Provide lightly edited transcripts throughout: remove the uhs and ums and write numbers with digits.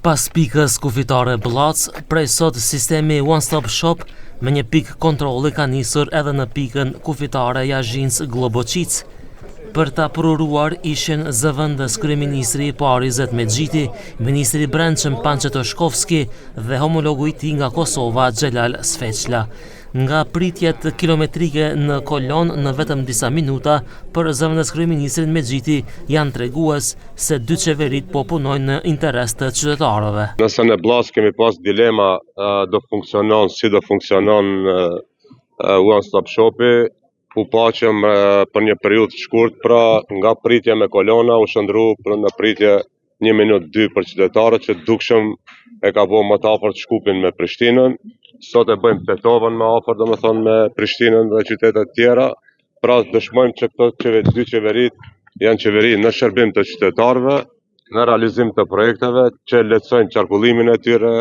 Pas pikës kufitare Blac, prej sot sistemi One Stop Shop me një pikë kontrolli ka nisur edhe në pikën kufitare Jazhinc Globoqic. Për ta pruruar ishin zëvendës kryeministri i parë Izet Mexhiti, ministri i brendshëm Pançe Toshkovski dhe homologu i tij nga Kosova Xhelal Sfeçla. Nga pritjet kilometrike në kolon në vetëm disa minuta, për zëvendës kryeministrin Mexhiti janë tregues se dy qeverit po punojnë në interes të qytetarëve. Nëse në Blac kemi pas dilema do funksionon, si do funksionon One Stop Shopi, u paqëm për një periudhë të shkurt, pra nga pritje me kolona u shndru për në pritje 1 minutë 2 për qytetarët që dukshëm e ka bo më të afërt Shkupin me Prishtinën. Sot e bëjmë Tetovën më afër, domethënë me Prishtinën dhe qytetet tjera. Pra dëshmojmë që këto dy qeverit janë qeveri në shërbim të qytetarëve, në realizim të projekteve që lehtësojnë qarkullimin e tyre,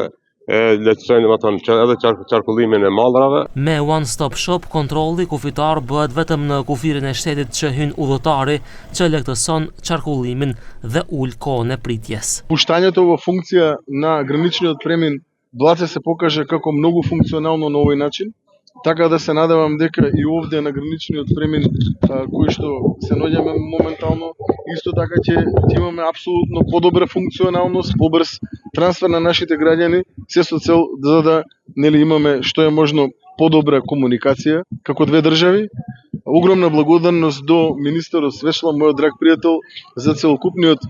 lehtësojnë edhe qarkullimin e mallrave. Me One Stop Shop kontrolli kufitar bëhet vetëm në kufirin e shtetit që hyn udhëtari, që lehtëson qarkullimin dhe ul kohën e pritjes. Puštanje ова функция на граничниот премин Blace се покаже како многу функционално на овој начин, така да се надевам дека и овде на граничниот премин кој што се наоѓаме моментално, исто така ќе имаме апсолутно подобра функционалност, побрз трансфер на нашите граѓани, се со цел за да имаме што е можно подобра комуникација како две држави. Огромна благодарност до министерот Светла, мојот драг пријател, за целокупниот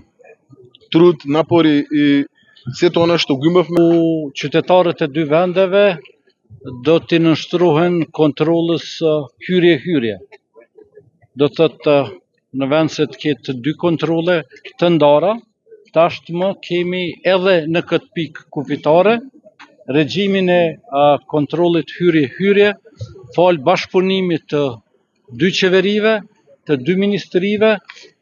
труд, напори и сето она што го имавме. Qytetarët e dy vendeve do t'i nënshtrohen kontrollës hyrje-hyrje. Do thotë në vend se të ketë dy kontrolle të ndara, tashmë kemi edhe në këtë pikë kufitare regjimin e kontrollit hyrje-hyrje, fal bashkëpunimit të dy qeverive, të dy ministrive,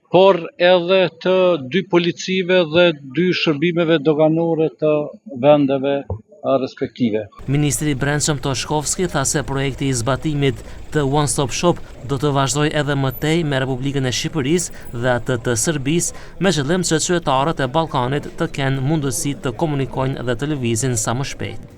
por edhe të dy policive dhe dy shërbimeve doganore të vendeve respektive. Ministri i brendshëm Toshkovski tha se projekti i zbatimit të One Stop Shop do të vazhdojë edhe më tej me Republikën e Shqipërisë dhe atë të Serbisë, me qëllim që qytetarët e Ballkanit të kenë mundësi të komunikojnë dhe të lëvizin sa më shpejt.